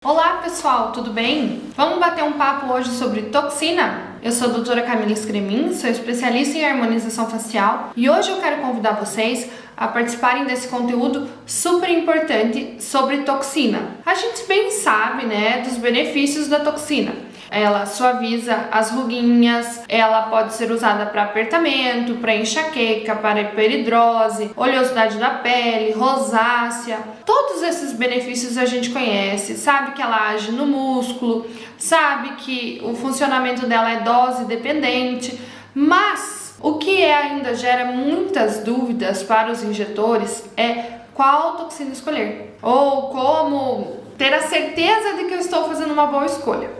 Olá pessoal, tudo bem? Vamos bater um papo hoje sobre toxina? Eu sou a doutora Camila Scremin, sou especialista em harmonização facial e hoje eu quero convidar vocês a participarem desse conteúdo super importante sobre toxina. A gente bem sabe, dos benefícios da toxina. Ela suaviza as ruguinhas, ela pode ser usada para apertamento, para enxaqueca, para hiperidrose, oleosidade da pele, rosácea. Todos esses benefícios a gente conhece, sabe que ela age no músculo, sabe que o funcionamento dela é dose dependente, mas o que ainda gera muitas dúvidas para os injetores é qual toxina escolher ou como ter a certeza de que eu estou fazendo uma boa escolha.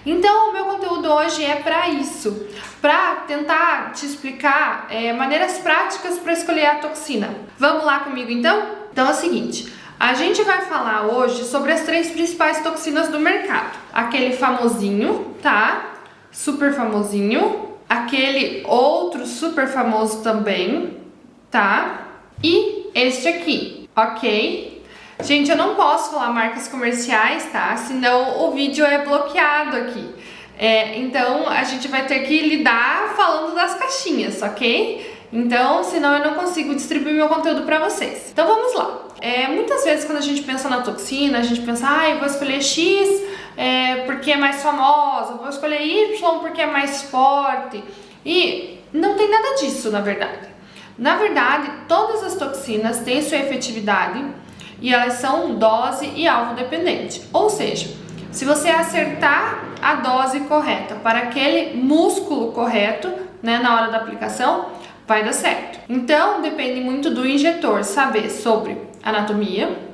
Então, o meu conteúdo hoje é para isso, para tentar te explicar maneiras práticas para escolher a toxina. Vamos lá comigo então? Então é o seguinte, a gente vai falar hoje sobre as 3 principais toxinas do mercado. Aquele famosinho, tá? Super famosinho. Aquele outro super famoso também, tá? E este aqui, ok? Gente, eu não posso falar marcas comerciais, tá? Senão o vídeo é bloqueado aqui. Então a gente vai ter que lidar falando das caixinhas, ok? Então, senão eu não consigo distribuir meu conteúdo para vocês. Então vamos lá. Muitas vezes quando a gente pensa na toxina, a gente pensa, eu vou escolher X porque é mais famosa, vou escolher Y porque é mais forte. E não tem nada disso, na verdade. Na verdade, todas as toxinas têm sua efetividade e elas são dose e alvo dependente. Ou seja, se você acertar a dose correta para aquele músculo correto, na hora da aplicação, vai dar certo. Então, depende muito do injetor saber sobre anatomia.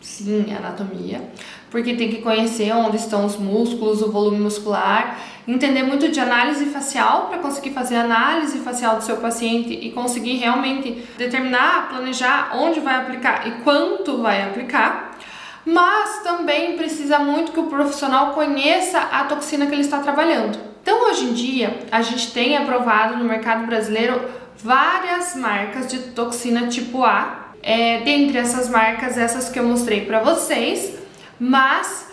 Sim, anatomia. Porque tem que conhecer onde estão os músculos, o volume muscular, entender muito de análise facial para conseguir fazer a análise facial do seu paciente e conseguir realmente determinar, planejar onde vai aplicar e quanto vai aplicar. Mas também precisa muito que o profissional conheça a toxina que ele está trabalhando. Então, hoje em dia, a gente tem aprovado no mercado brasileiro várias marcas de toxina tipo A. Dentre essas marcas, essas que eu mostrei para vocês, mas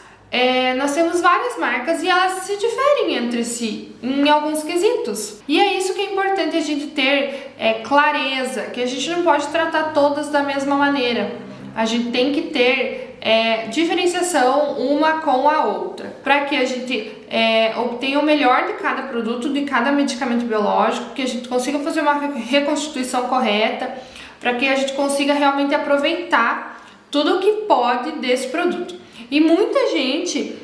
nós temos várias marcas e elas se diferem entre si em alguns quesitos. E é isso que é importante a gente ter clareza, que a gente não pode tratar todas da mesma maneira. A gente tem que ter diferenciação uma com a outra, para que a gente obtenha o melhor de cada produto, de cada medicamento biológico, que a gente consiga fazer uma reconstituição correta, para que a gente consiga realmente aproveitar tudo o que pode desse produto. E muita gente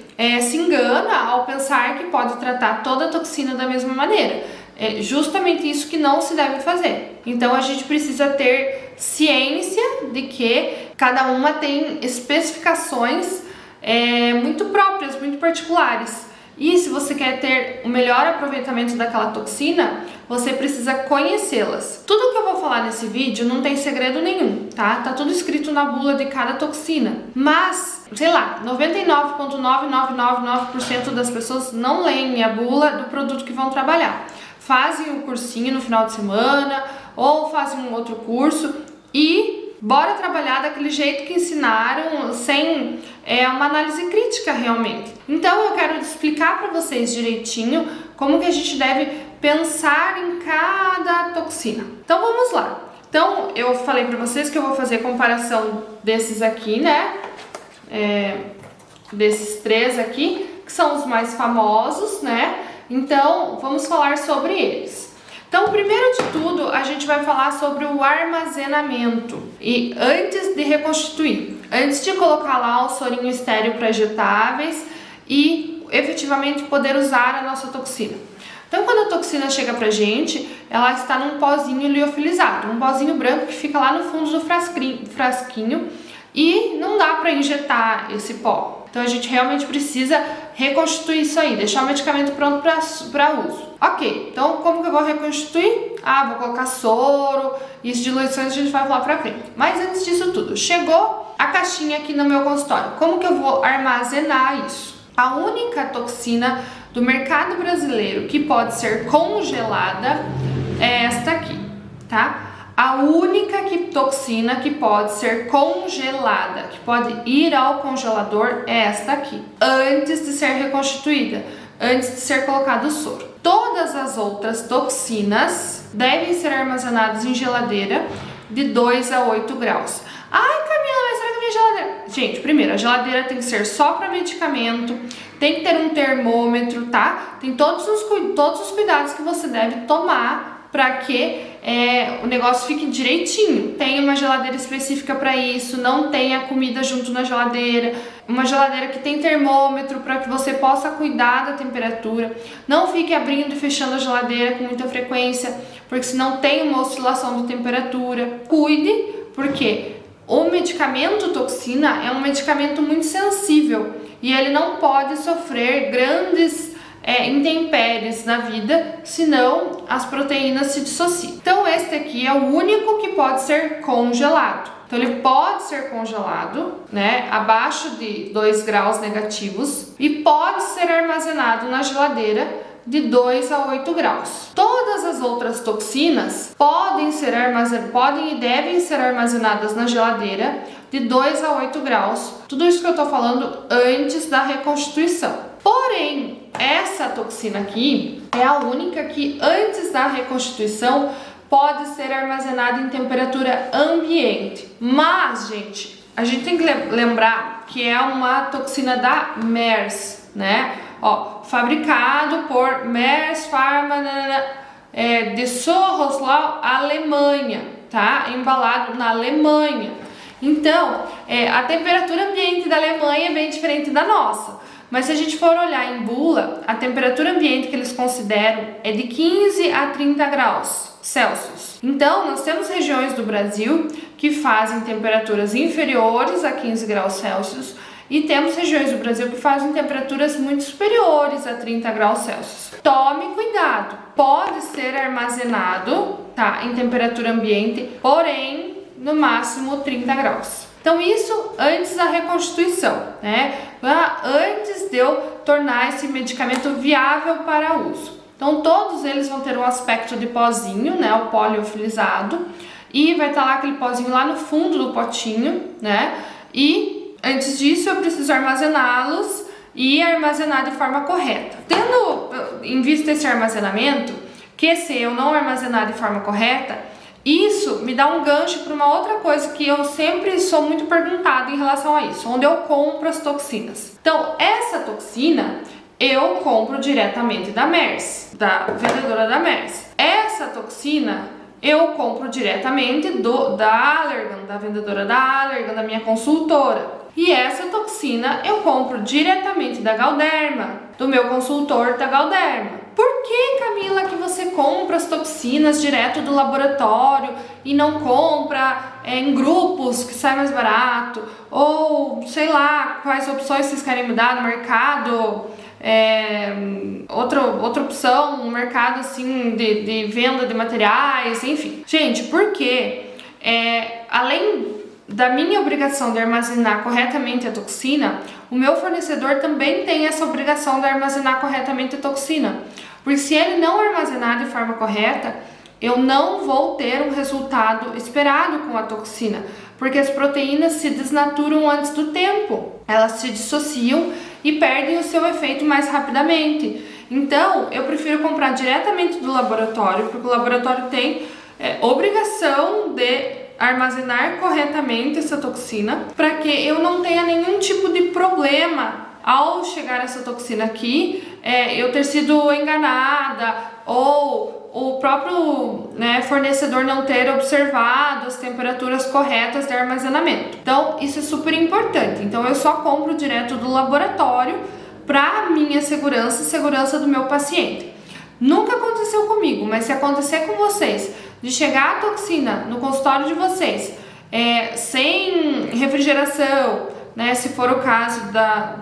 se engana ao pensar que pode tratar toda a toxina da mesma maneira. É justamente isso que não se deve fazer. Então a gente precisa ter ciência de que cada uma tem especificações muito próprias, muito particulares. E se você quer ter o melhor aproveitamento daquela toxina, você precisa conhecê-las. Tudo que eu vou falar nesse vídeo não tem segredo nenhum, tá? Tá tudo escrito na bula de cada toxina. Mas, 99,9999% das pessoas não leem a bula do produto que vão trabalhar. Fazem um cursinho no final de semana ou fazem um outro curso e bora trabalhar daquele jeito que ensinaram, sem uma análise crítica realmente. Então eu quero explicar para vocês direitinho como que a gente deve pensar em cada toxina. Então vamos lá. Então eu falei para vocês que eu vou fazer comparação desses aqui, desses 3 aqui, que são os mais famosos, Então vamos falar sobre eles. Então, primeiro de tudo, a gente vai falar sobre o armazenamento. E antes de reconstituir, antes de colocar lá o sorinho estéril para injetáveis e efetivamente poder usar a nossa toxina. Então, quando a toxina chega pra gente, ela está num pozinho liofilizado, um pozinho branco que fica lá no fundo do frasquinho e não dá para injetar esse pó. Então a gente realmente precisa reconstituir isso aí, deixar o medicamento pronto para uso. Ok, então como que eu vou reconstituir? Vou colocar soro, isso de diluições a gente vai falar pra frente. Mas antes disso tudo, chegou a caixinha aqui no meu consultório. Como que eu vou armazenar isso? A única toxina do mercado brasileiro que pode ser congelada é esta aqui, tá? A única toxina que pode ser congelada, que pode ir ao congelador, é esta aqui, antes de ser reconstituída, antes de ser colocado o soro. Todas as outras toxinas devem ser armazenadas em geladeira de 2 a 8 graus. Ai, Camila, mas será que a minha geladeira... Gente, primeiro, a geladeira tem que ser só para medicamento, tem que ter um termômetro, tá? Tem todos os cuidados que você deve tomar para que o negócio fique direitinho. Tem uma geladeira específica para isso, não tenha comida junto na geladeira, uma geladeira que tem termômetro para que você possa cuidar da temperatura. Não fique abrindo e fechando a geladeira com muita frequência, porque senão tem uma oscilação de temperatura. Cuide, porque o medicamento toxina é um medicamento muito sensível e ele não pode sofrer grandes intempéries na vida, senão as proteínas se dissociam. Então este aqui é o único que pode ser congelado. Então ele pode ser congelado, né, abaixo de 2 graus negativos e pode ser armazenado na geladeira de 2 a 8 graus. Todas as outras toxinas podem e devem ser armazenadas na geladeira de 2 a 8 graus. Tudo isso que eu tô falando antes da reconstituição. Porém, essa toxina aqui é a única que antes da reconstituição pode ser armazenada em temperatura ambiente. Mas, gente, a gente tem que lembrar que é uma toxina da Merck, né? Ó, fabricado por Merck Pharma de Sohoslau, Alemanha, tá? Embalado na Alemanha. Então, a temperatura ambiente da Alemanha é bem diferente da nossa. Mas se a gente for olhar em bula, a temperatura ambiente que eles consideram é de 15 a 30 graus Celsius. Então, nós temos regiões do Brasil que fazem temperaturas inferiores a 15 graus Celsius e temos regiões do Brasil que fazem temperaturas muito superiores a 30 graus Celsius. Tome cuidado, pode ser armazenado, tá, em temperatura ambiente, porém, no máximo 30 graus. Então isso antes da reconstituição, né? Antes de eu tornar esse medicamento viável para uso. Então todos eles vão ter um aspecto de pozinho, né? O poliofilizado, e vai estar lá aquele pozinho lá no fundo do potinho, né? E antes disso eu preciso armazená-los e armazenar de forma correta. Tendo em vista esse armazenamento, que se eu não armazenar de forma correta, isso me dá um gancho para uma outra coisa que eu sempre sou muito perguntada em relação a isso, onde eu compro as toxinas. Então, essa toxina eu compro diretamente da Merck, da vendedora da Merck. Essa toxina eu compro diretamente da Allergan, da vendedora da Allergan, da minha consultora. E essa toxina eu compro diretamente da Galderma, do meu consultor da Galderma. Por que, Camila, que você compra as toxinas direto do laboratório e não compra em grupos que sai mais barato? Ou, sei lá, quais opções vocês querem me dar no mercado? Outra opção, um mercado assim de venda de materiais, enfim. Gente, porque além da minha obrigação de armazenar corretamente a toxina, o meu fornecedor também tem essa obrigação de armazenar corretamente a toxina. Porque se ele não armazenar de forma correta, eu não vou ter um resultado esperado com a toxina, porque as proteínas se desnaturam antes do tempo, elas se dissociam e perdem o seu efeito mais rapidamente. Então, eu prefiro comprar diretamente do laboratório, porque o laboratório tem obrigação de armazenar corretamente essa toxina, para que eu não tenha nenhum tipo de problema ao chegar essa toxina aqui, eu ter sido enganada ou o próprio fornecedor não ter observado as temperaturas corretas de armazenamento. Então isso é super importante. Então eu só compro direto do laboratório para minha segurança e segurança do meu paciente. Nunca aconteceu comigo, mas se acontecer com vocês, de chegar a toxina no consultório de vocês sem refrigeração, né, se for o caso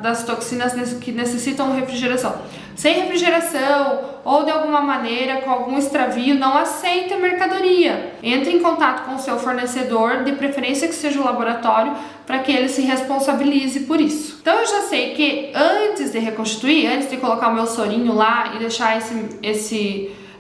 das toxinas que necessitam refrigeração, sem refrigeração ou de alguma maneira com algum extravio, não aceite a mercadoria. Entre em contato com o seu fornecedor, de preferência que seja o laboratório, para que ele se responsabilize por isso. Então eu já sei que antes de reconstituir, antes de colocar o meu sorinho lá e deixar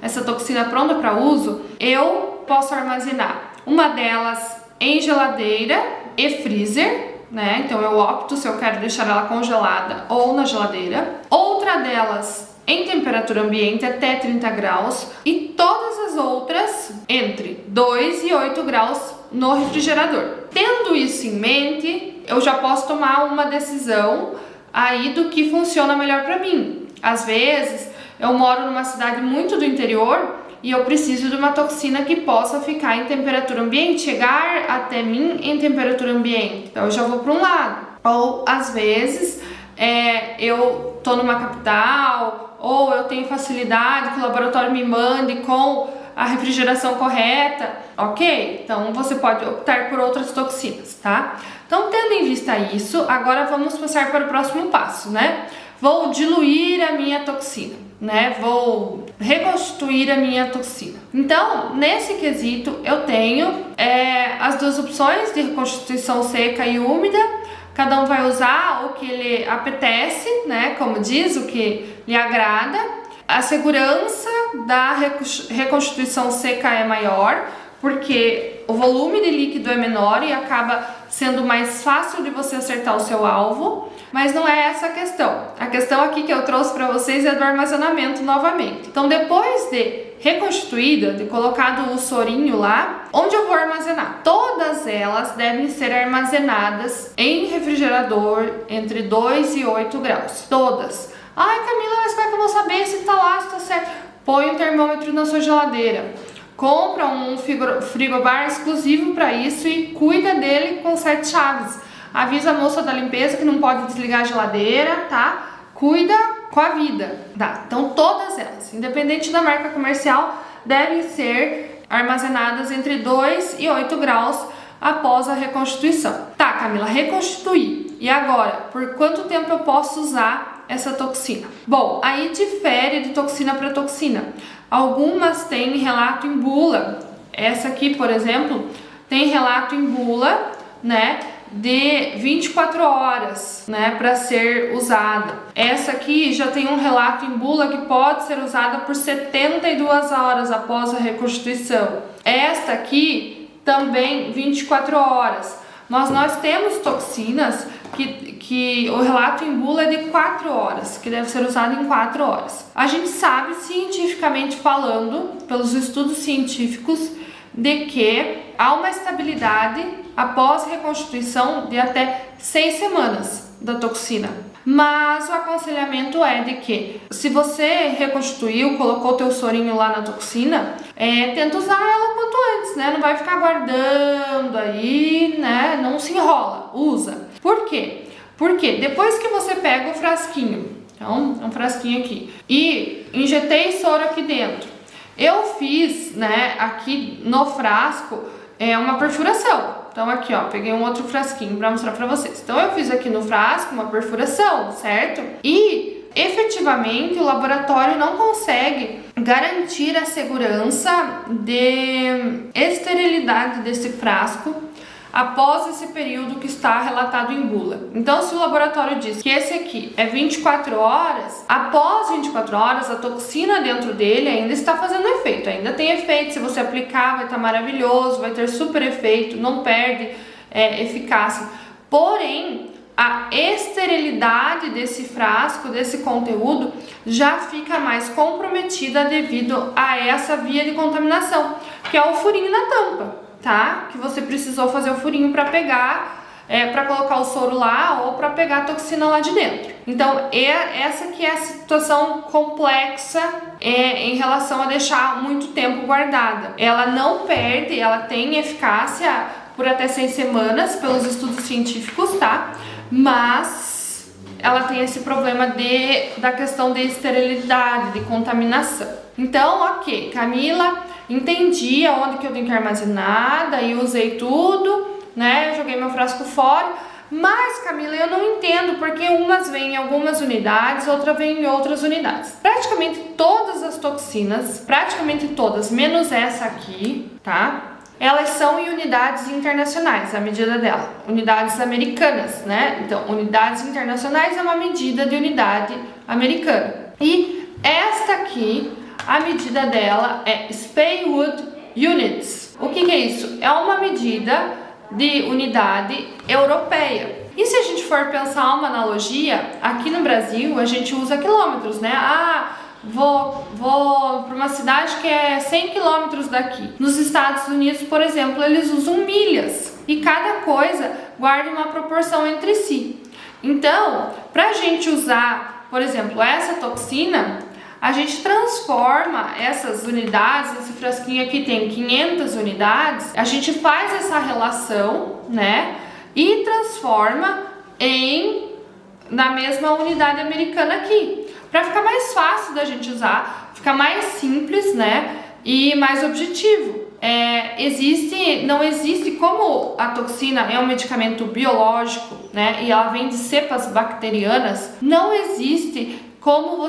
essa toxina pronta para uso, eu posso armazenar uma delas em geladeira e freezer, né? Então eu opto se eu quero deixar ela congelada ou na geladeira. Outra delas em temperatura ambiente até 30 graus e todas as outras entre 2 e 8 graus no refrigerador. Tendo isso em mente, eu já posso tomar uma decisão aí do que funciona melhor para mim. Às vezes eu moro numa cidade muito do interior e eu preciso de uma toxina que possa ficar em temperatura ambiente, chegar até mim em temperatura ambiente. Então eu já vou para um lado. Ou às vezes eu tô numa capital, ou eu tenho facilidade que o laboratório me mande com a refrigeração correta, ok? Então você pode optar por outras toxinas, tá? Então, tendo em vista isso, agora vamos passar para o próximo passo, né? Vou diluir a minha toxina, né? Vou reconstituir a minha toxina. Então, nesse quesito, eu tenho as duas opções de reconstituição seca e úmida. Cada um vai usar o que lhe apetece, né? Como diz, o que lhe agrada. A segurança da reconstituição seca é maior, porque o volume de líquido é menor e acaba sendo mais fácil de você acertar o seu alvo, mas não é essa a questão. A questão aqui que eu trouxe para vocês é do armazenamento novamente. Então, depois de reconstituída, de colocado o sorinho lá, onde eu vou armazenar? Todas elas devem ser armazenadas em refrigerador entre 2 e 8 graus. Todas. Ai, Camila, mas como é que eu vou saber se tá lá, se tá certo? Põe um termômetro na sua geladeira. Compra um frigobar exclusivo para isso e cuida dele com 7 chaves. Avisa a moça da limpeza que não pode desligar a geladeira, tá? Cuida com a vida, tá? Então todas elas, independente da marca comercial, devem ser armazenadas entre 2 e 8 graus após a reconstituição. Tá, Camila, reconstituir. E agora, por quanto tempo eu posso usar essa toxina? Bom, aí difere de toxina para toxina. Algumas têm relato em bula. Essa aqui, por exemplo, tem relato em bula, né, de 24 horas, né, para ser usada. Essa aqui já tem um relato em bula que pode ser usada por 72 horas após a reconstituição. Esta aqui também 24 horas. Nós temos toxinas que o relato em bula é de 4 horas, que deve ser usado em 4 horas. A gente sabe, cientificamente falando, pelos estudos científicos, de que há uma estabilidade após reconstituição de até 6 semanas da toxina. Mas o aconselhamento é de que, se você reconstituiu, colocou o teu sorinho lá na toxina, tenta usar ela quanto antes, né? Não vai ficar guardando aí, né? Não se enrola, usa. Por quê? Porque depois que você pega o frasquinho, então, um frasquinho aqui, e injetei soro aqui dentro, eu fiz, né, aqui no frasco, uma perfuração. Então aqui, ó, peguei um outro frasquinho para mostrar para vocês. Então eu fiz aqui no frasco uma perfuração, certo? E efetivamente o laboratório não consegue garantir a segurança de esterilidade desse frasco após esse período que está relatado em bula. Então, se o laboratório diz que esse aqui é 24 horas, após 24 horas a toxina dentro dele ainda está fazendo efeito, ainda tem efeito. Se você aplicar, vai estar maravilhoso, vai ter super efeito, não perde eficácia. Porém, a esterilidade desse frasco, desse conteúdo, já fica mais comprometida devido a essa via de contaminação, que é o furinho na tampa, tá? Que você precisou fazer o furinho para pegar, para colocar o soro lá ou para pegar a toxina lá de dentro. Então, essa que é a situação complexa em relação a deixar muito tempo guardada. Ela não perde, ela tem eficácia por até 6 semanas pelos estudos científicos, tá? Mas ela tem esse problema da questão de esterilidade, de contaminação. Então, ok, Camila, entendi aonde que eu tenho que armazenar, daí usei tudo, né? Joguei meu frasco fora. Mas, Camila, eu não entendo porque umas vêm em algumas unidades, outra vem em outras unidades. Praticamente todas as toxinas, praticamente todas, menos essa aqui, tá? Elas são em unidades internacionais, a medida dela. Unidades americanas, né? Então, unidades internacionais é uma medida de unidade americana. E esta aqui, a medida dela é Speyward units. O que é isso? É uma medida de unidade europeia. E se a gente for pensar uma analogia, aqui no Brasil a gente usa quilômetros, né? Vou para uma cidade que é 100 quilômetros daqui. Nos Estados Unidos, por exemplo, eles usam milhas. E cada coisa guarda uma proporção entre si. Então, para a gente usar, por exemplo, essa toxina, a gente transforma essas unidades, esse frasquinho aqui tem 500 unidades, a gente faz essa relação, né? E transforma na mesma unidade americana aqui, para ficar mais fácil da gente usar, ficar mais simples, né? E mais objetivo. Não existe, como a toxina é um medicamento biológico, né? E ela vem de cepas bacterianas, não existe como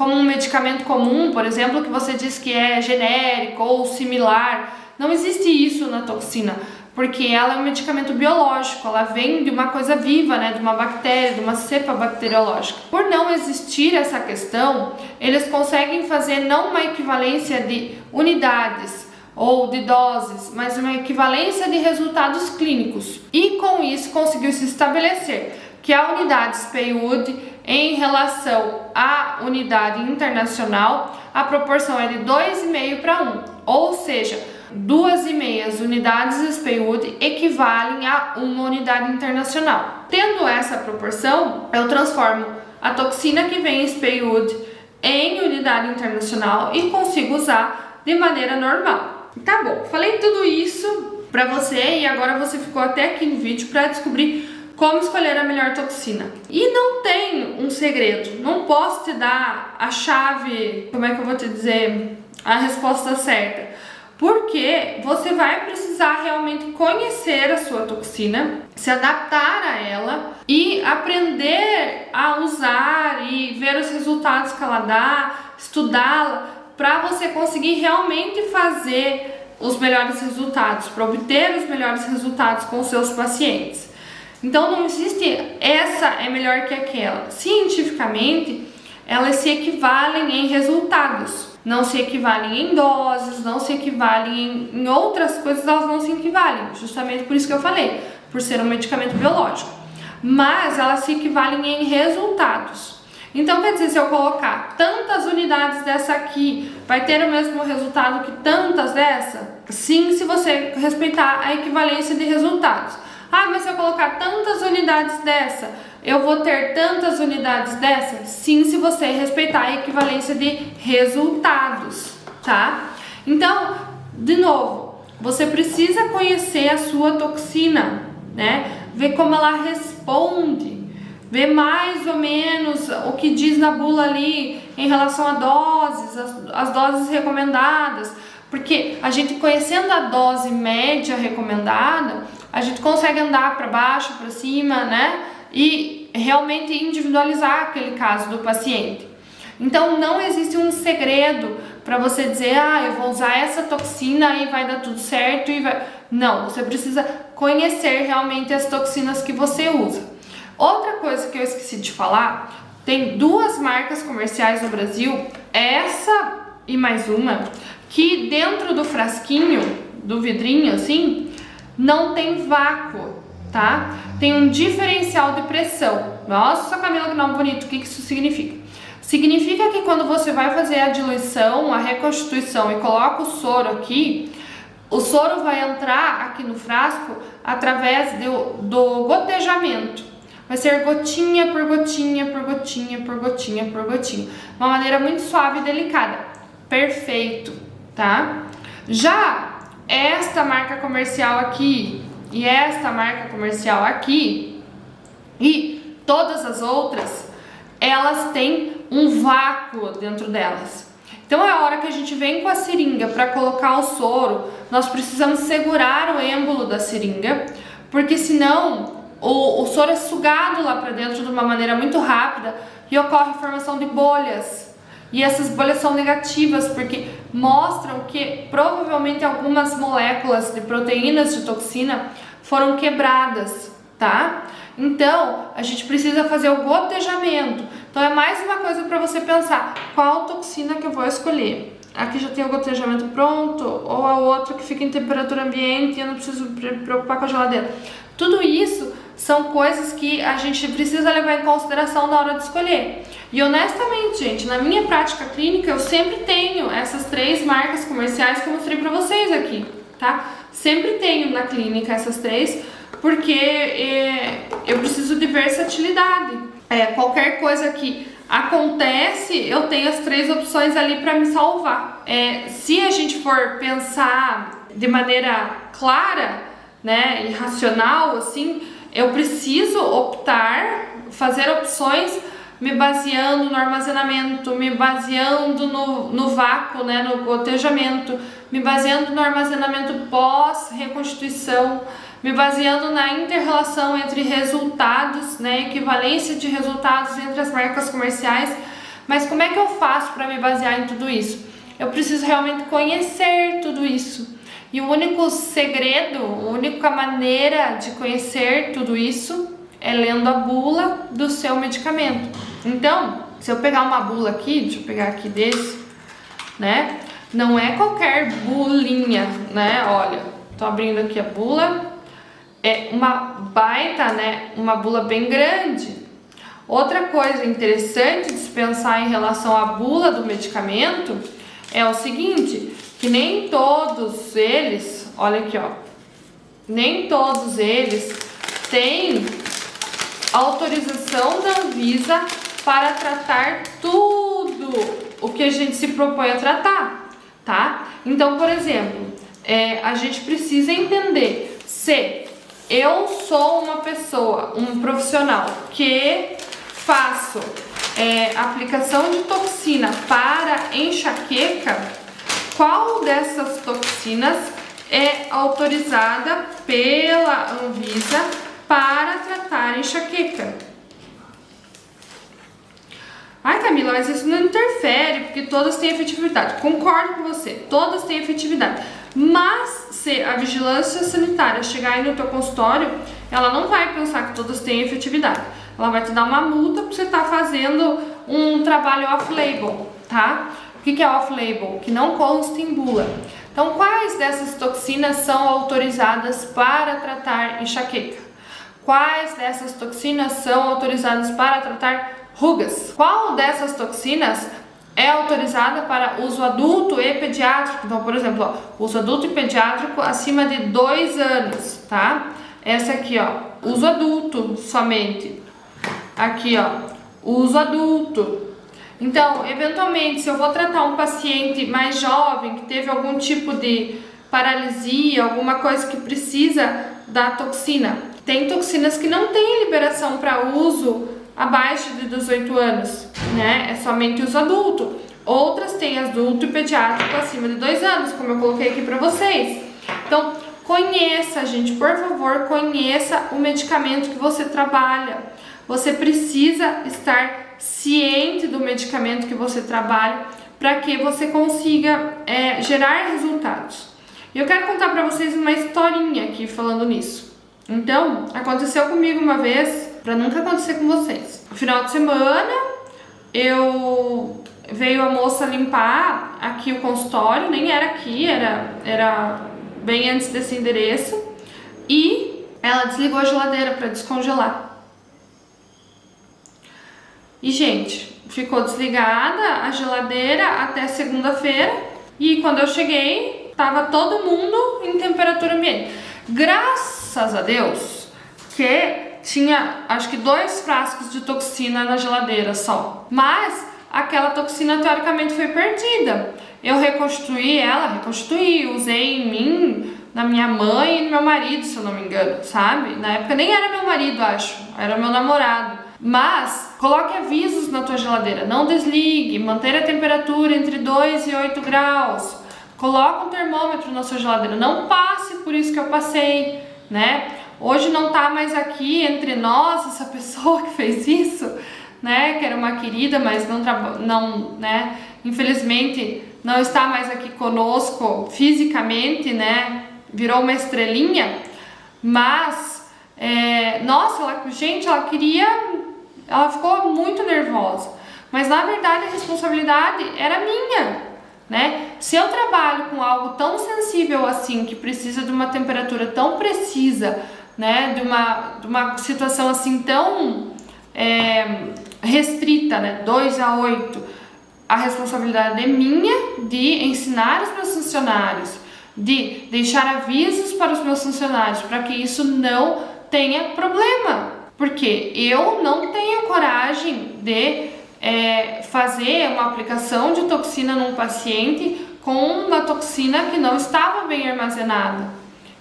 um medicamento comum, por exemplo, que você diz que é genérico ou similar. Não existe isso na toxina, porque ela é um medicamento biológico, ela vem de uma coisa viva, né, de uma bactéria, de uma cepa bacteriológica. Por não existir essa questão, eles conseguem fazer não uma equivalência de unidades ou de doses, mas uma equivalência de resultados clínicos. E com isso conseguiu se estabelecer que a unidade SPEUD em relação à unidade internacional, a proporção é de 2,5 para 1, ou seja, 2,5 unidades SPEUD equivalem a uma unidade internacional. Tendo essa proporção, eu transformo a toxina que vem em SPEUD em unidade internacional e consigo usar de maneira normal. Tá bom, falei tudo isso para você e agora você ficou até aqui no vídeo para descobrir como escolher a melhor toxina. E não tem um segredo, não posso te dar a chave, como é que eu vou te dizer, a resposta certa. Porque você vai precisar realmente conhecer a sua toxina, se adaptar a ela e aprender a usar e ver os resultados que ela dá, estudá-la, para você conseguir realmente fazer os melhores resultados, para obter os melhores resultados com os seus pacientes. Então não existe essa é melhor que aquela. Cientificamente, elas se equivalem em resultados. Não se equivalem em doses, não se equivalem em outras coisas, elas não se equivalem. Justamente por isso que eu falei, por ser um medicamento biológico. Mas elas se equivalem em resultados. Então quer dizer, se eu colocar tantas unidades dessa aqui, vai ter o mesmo resultado que tantas dessa? Sim, se você respeitar a equivalência de resultados. Mas se eu colocar tantas unidades dessa, eu vou ter tantas unidades dessa? Sim, se você respeitar a equivalência de resultados, tá? Então, de novo, você precisa conhecer a sua toxina, né? Ver como ela responde, ver mais ou menos o que diz na bula ali em relação a doses, as doses recomendadas, porque a gente conhecendo a dose média recomendada, a gente consegue andar para baixo, para cima, né? E realmente individualizar aquele caso do paciente. Então não existe um segredo para você dizer, eu vou usar essa toxina e vai dar tudo certo e vai... Não, você precisa conhecer realmente as toxinas que você usa. Outra coisa que eu esqueci de falar, tem 2 marcas comerciais no Brasil, essa e mais uma, que dentro do frasquinho, do vidrinho assim, não tem vácuo, tá? Tem um diferencial de pressão. Nossa, Camila, que nome bonito. O que isso significa? Significa que quando você vai fazer a diluição, a reconstituição e coloca o soro aqui, o soro vai entrar aqui no frasco através do gotejamento. Vai ser gotinha por gotinha, por gotinha, por gotinha, por gotinha. Uma maneira muito suave e delicada. Perfeito, tá? Já esta marca comercial aqui e esta marca comercial aqui e todas as outras, elas têm um vácuo dentro delas. Então é a hora que a gente vem com a seringa para colocar o soro, nós precisamos segurar o êmbolo da seringa, porque senão o soro é sugado lá para dentro de uma maneira muito rápida e ocorre a formação de bolhas. E essas bolhas são negativas porque mostram que provavelmente algumas moléculas de proteínas de toxina foram quebradas, tá? Então, a gente precisa fazer o gotejamento. Então, é mais uma coisa para você pensar, qual toxina que eu vou escolher? aqui já tem o gotejamento pronto, ou a outra que fica em temperatura ambiente e eu não preciso me preocupar com a geladeira. Tudo isso são coisas que a gente precisa levar em consideração na hora de escolher. E honestamente, gente, na minha prática clínica eu sempre tenho essas 3 marcas comerciais que eu mostrei pra vocês aqui, tá? Sempre tenho na clínica essas 3, porque eu preciso de versatilidade. Qualquer coisa que acontece, eu tenho as 3 opções ali para me salvar. Se a gente for pensar de maneira clara, né, e racional, assim, eu preciso fazer opções me baseando no armazenamento, me baseando no vácuo, né, no gotejamento, me baseando no armazenamento pós-reconstituição, me baseando na inter-relação entre resultados, né, equivalência de resultados entre as marcas comerciais. Mas como é que eu faço para me basear em tudo isso? Eu preciso realmente conhecer tudo isso. E o único segredo, a única maneira de conhecer tudo isso é lendo a bula do seu medicamento. Então, se eu pegar uma bula aqui, deixa eu pegar aqui desse, né? Não é qualquer bulinha, né? Olha, tô abrindo aqui a bula. É uma baita, né? Uma bula bem grande. Outra coisa interessante de se pensar em relação à bula do medicamento é o seguinte, que nem todos eles, olha aqui, ó, nem todos eles têm autorização da Anvisa para tratar tudo o que a gente se propõe a tratar, tá? Então, por exemplo, a gente precisa entender se eu sou uma pessoa, um profissional que faço aplicação de toxina para enxaqueca, qual dessas toxinas é autorizada pela Anvisa para tratar enxaqueca? Ai, Camila, mas isso não interfere, porque todas têm efetividade. Concordo com você, todas têm efetividade. Mas se a vigilância sanitária chegar aí no teu consultório, ela não vai pensar que todas têm efetividade. Ela vai te dar uma multa porque você está fazendo um trabalho off-label, tá? O que é off-label? Que não consta em bula. Então, quais dessas toxinas são autorizadas para tratar enxaqueca? Quais dessas toxinas são autorizadas para tratar rugas? Qual dessas toxinas é autorizada para uso adulto e pediátrico? Então, por exemplo, ó, uso adulto e pediátrico acima de 2 anos, tá? Essa aqui, ó, uso adulto somente. Aqui, ó, uso adulto. Então, eventualmente, se eu vou tratar um paciente mais jovem que teve algum tipo de paralisia, alguma coisa que precisa da toxina, tem toxinas que não têm liberação para uso abaixo de 18 anos, né? É somente uso adulto. Outras têm adulto e pediátrico acima de 2 anos, como eu coloquei aqui para vocês. Então, conheça, gente, por favor, conheça o medicamento que você trabalha. Você precisa estar ciente do medicamento que você trabalha para que você consiga gerar resultados. E eu quero contar para vocês uma historinha aqui falando nisso. Então, aconteceu comigo uma vez, para nunca acontecer com vocês. No final de semana, veio a moça limpar aqui o consultório, nem era aqui, era bem antes desse endereço, e ela desligou a geladeira para descongelar. E, gente, ficou desligada a geladeira até segunda-feira, e quando eu cheguei, tava todo mundo em temperatura ambiente. Graças a Deus que tinha, acho que 2 frascos de toxina na geladeira só. Mas aquela toxina teoricamente foi perdida. Eu reconstruí, usei em mim, na minha mãe e no meu marido, se eu não me engano, sabe? Na época nem era meu marido, acho, era meu namorado. Mas coloque avisos na tua geladeira, não desligue, manter a temperatura entre 2 e 8 graus. Coloque um termômetro na sua geladeira, não passe por isso que eu passei, né? Hoje não tá mais aqui entre nós essa pessoa que fez isso, né? Que era uma querida, mas não, né? Infelizmente não está mais aqui conosco fisicamente, né? Virou uma estrelinha, mas nossa, ela ficou muito nervosa, mas na verdade a responsabilidade era minha, né? Se eu trabalho com algo tão sensível assim, que precisa de uma temperatura tão precisa, né? De uma situação assim tão restrita, né? 2 a 8, a responsabilidade é minha de ensinar os meus funcionários, de deixar avisos para os meus funcionários, para que isso não tenha problema, porque eu não tenho coragem de fazer uma aplicação de toxina num paciente com uma toxina que não estava bem armazenada,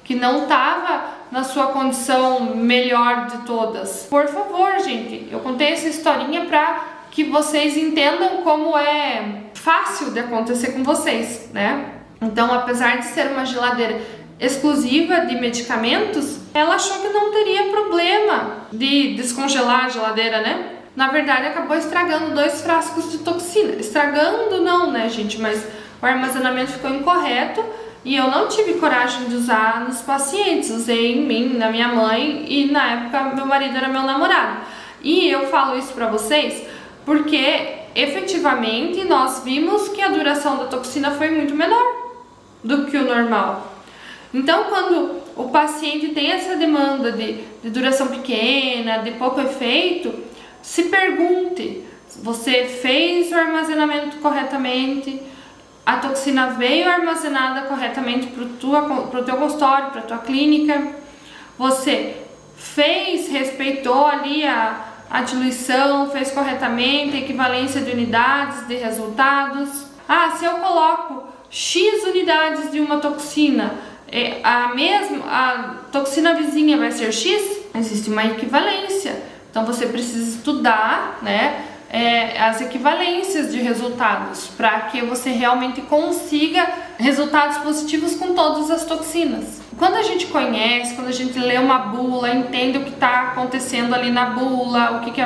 que não estava na sua condição melhor de todas. Por favor, gente, eu contei essa historinha para que vocês entendam como é fácil de acontecer com vocês, né? Então, apesar de ser uma geladeira exclusiva de medicamentos, ela achou que não teria problema de descongelar a geladeira, né? Na verdade, acabou estragando 2 frascos de toxina. Estragando não, né, gente? Mas o armazenamento ficou incorreto e eu não tive coragem de usar nos pacientes. Usei em mim, na minha mãe e na época meu marido era meu namorado. E eu falo isso pra vocês porque efetivamente nós vimos que a duração da toxina foi muito menor do que o normal. Então, quando o paciente tem essa demanda de duração pequena, de pouco efeito, se pergunte: você fez o armazenamento corretamente? A toxina veio armazenada corretamente para o teu consultório, para a tua clínica? Você respeitou ali a diluição, fez corretamente a equivalência de unidades, de resultados? Ah, se eu coloco X unidades de uma toxina, a toxina vizinha vai ser X? Existe uma equivalência. Então você precisa estudar, né, as equivalências de resultados para que você realmente consiga resultados positivos com todas as toxinas. Quando a gente conhece, quando a gente lê uma bula, entende o que está acontecendo ali na bula, o que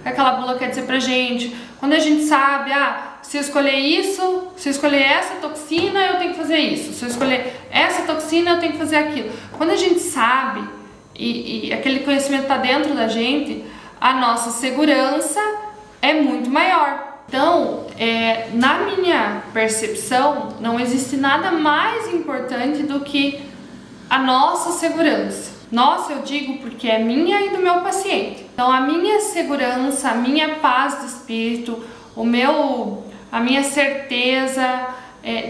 aquela bula quer dizer pra gente, quando a gente sabe, se eu escolher isso, se eu escolher essa toxina, eu tenho que fazer isso, se eu escolher essa toxina, eu tenho que fazer aquilo. Quando a gente sabe e aquele conhecimento está dentro da gente, a nossa segurança é muito maior. Então, na minha percepção, não existe nada mais importante do que a nossa segurança. Nossa, eu digo porque é minha e do meu paciente. Então, a minha segurança, a minha paz de espírito, a minha certeza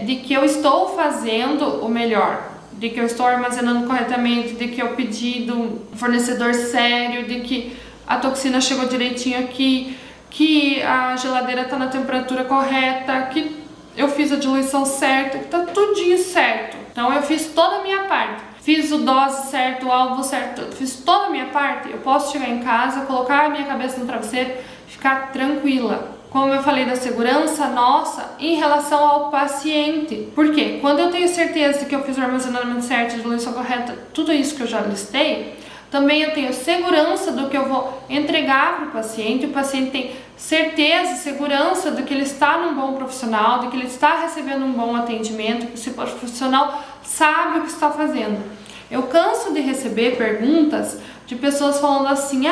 de que eu estou fazendo o melhor, de que eu estou armazenando corretamente, de que eu pedi do fornecedor sério, de que a toxina chegou direitinho aqui, que a geladeira está na temperatura correta, que eu fiz a diluição certa, que está tudinho certo. Então eu fiz toda a minha parte, fiz o dose certo, o alvo certo, fiz toda a minha parte. Eu posso chegar em casa, colocar a minha cabeça no travesseiro e ficar tranquila. Como eu falei da segurança nossa em relação ao paciente. Por quê? Quando eu tenho certeza de que eu fiz o armazenamento certo, a diluição correta, tudo isso que eu já listei, também eu tenho segurança do que eu vou entregar para o paciente tem certeza e segurança de que ele está num bom profissional, de que ele está recebendo um bom atendimento, que esse profissional sabe o que está fazendo. Eu canso de receber perguntas de pessoas falando assim,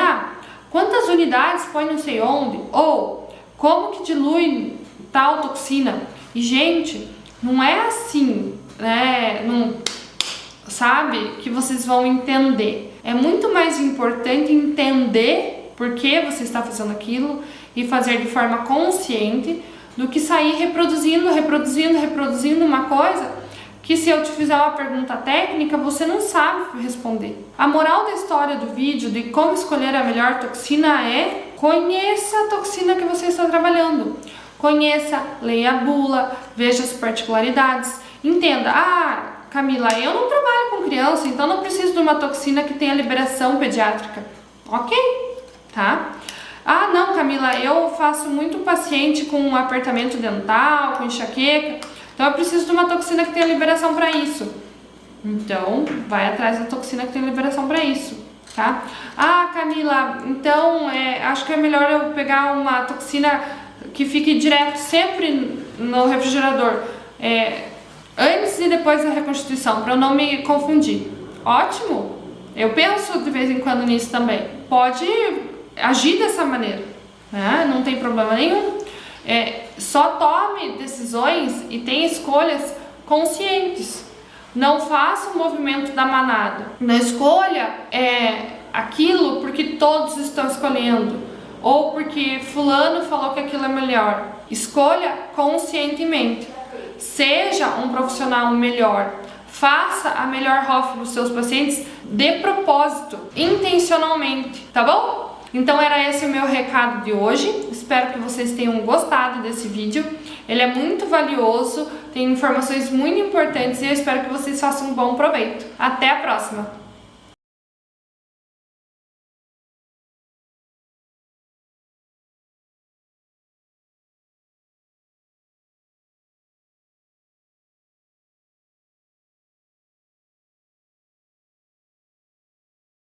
quantas unidades põe não sei onde? Ou, como que dilui tal toxina? E, gente, não é assim, né? Sabe? Que vocês vão entender. É muito mais importante entender por que você está fazendo aquilo e fazer de forma consciente do que sair reproduzindo uma coisa que, se eu te fizer uma pergunta técnica, você não sabe responder. A moral da história do vídeo de como escolher a melhor toxina é: conheça a toxina que você está trabalhando. Conheça, leia a bula, veja as particularidades, entenda. Camila, eu não trabalho com criança, então não preciso de uma toxina que tenha liberação pediátrica. Ok, tá? Não, Camila, eu faço muito paciente com apertamento dental, com enxaqueca, então eu preciso de uma toxina que tenha liberação para isso. Então, vai atrás da toxina que tem liberação para isso, tá? Camila, então acho que é melhor eu pegar uma toxina que fique direto sempre no refrigerador, antes e depois da reconstituição, para eu não me confundir. Ótimo! Eu penso de vez em quando nisso também. Pode agir dessa maneira, né? Não tem problema nenhum. Só tome decisões e tenha escolhas conscientes. Não faça o movimento da manada. Não escolha aquilo porque todos estão escolhendo ou porque fulano falou que aquilo é melhor. Escolha conscientemente. Seja um profissional melhor. Faça a melhor ROF para os seus pacientes de propósito, intencionalmente, tá bom? Então era esse o meu recado de hoje. Espero que vocês tenham gostado desse vídeo. Ele é muito valioso, tem informações muito importantes e eu espero que vocês façam um bom proveito. Até a próxima!